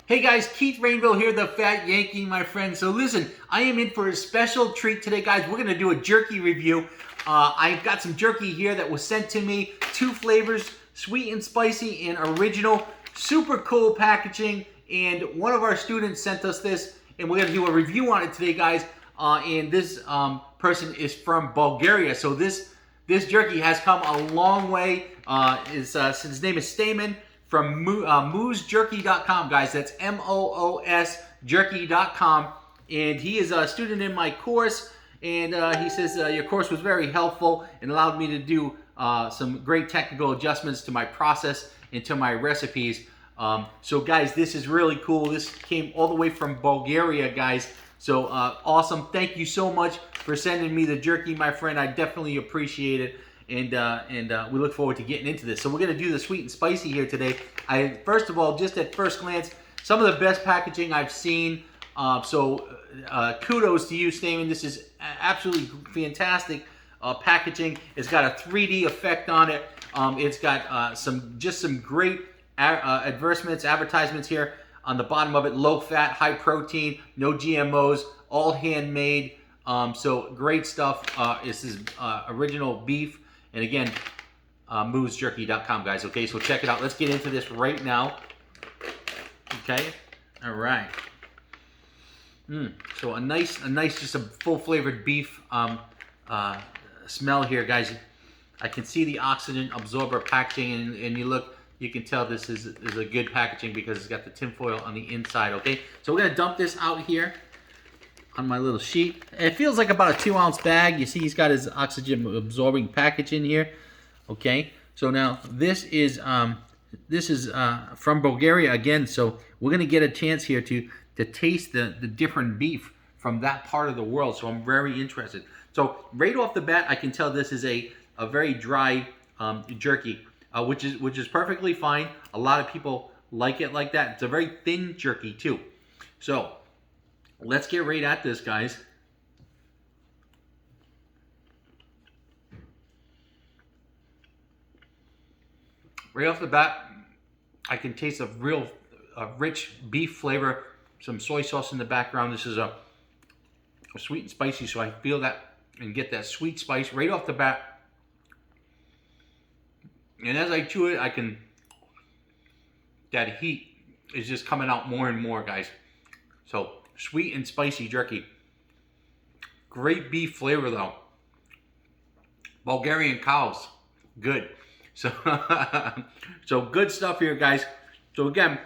Hey guys, Keith Rainville here, the Fat Yankee, my friend. So listen, I am in for a special treat today, guys. We're going to do a jerky review. I've got some jerky here that was sent to me. 2 flavors, sweet and spicy and original. Super cool packaging. And one of our students sent us this, and we're going to do a review on it today, guys. And this person is from Bulgaria. So this jerky has come a long way. His name is Stamen. From moosjerky.com, guys. That's M-O-O-S jerky.com. And he is a student in my course. And he says, your course was very helpful and allowed me to do some great technical adjustments to my process and to my recipes. So, guys, this is really cool. This came all the way from Bulgaria, guys. So, awesome. Thank you so much for sending me the jerky, my friend. I definitely appreciate it. And we look forward to getting into this. So we're going to do the sweet and spicy here today. First of all, just at first glance, some of the best packaging I've seen. Kudos to you, Stamen. This is absolutely fantastic packaging. It's got a 3D effect on it. It's got some great advertisements here on the bottom of it. Low fat, high protein, no GMOs, all handmade. So great stuff. This is original beef. And again, moosjerky.com, guys. Okay, so check it out. Let's get into this right now. Okay, all right. So a nice, just a full flavored beef smell here, guys. I can see the oxygen absorber packaging, and you can tell this is a good packaging because it's got the tinfoil on the inside. Okay, so we're gonna dump this out here on my little sheet. It feels like about a 2-ounce bag. You see he's got his oxygen absorbing package in here. Okay, so now this is from Bulgaria again, so we're gonna get a chance here to taste the different beef from that part of the world. So I'm very interested. So right off the bat, I can tell this is a very dry jerky, which is perfectly fine. A lot of people like it like that. It's a very thin jerky too. So let's get right at this, guys. Right off the bat, I can taste a real rich beef flavor, some soy sauce in the background. This is a sweet and spicy, so I feel that and get that sweet spice right off the bat. And as I chew it, that heat is just coming out more and more, guys. So sweet and spicy jerky. Great beef flavor though. Bulgarian cows. Good. So, so good stuff here, guys. So again,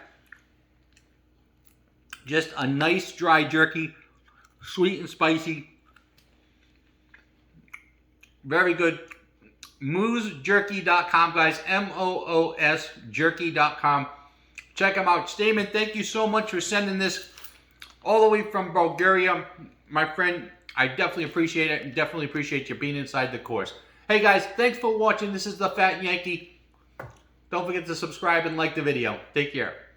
just a nice dry jerky. Sweet and spicy. Very good. moosjerky.com, guys. M-O-O-S jerky.com. Check them out. Stamen, thank you so much for sending this all the way from Bulgaria, my friend. I definitely appreciate it, and definitely appreciate you being inside the course. Hey guys, thanks for watching. This is the Fat Yankee. Don't forget to subscribe and like the video. Take care.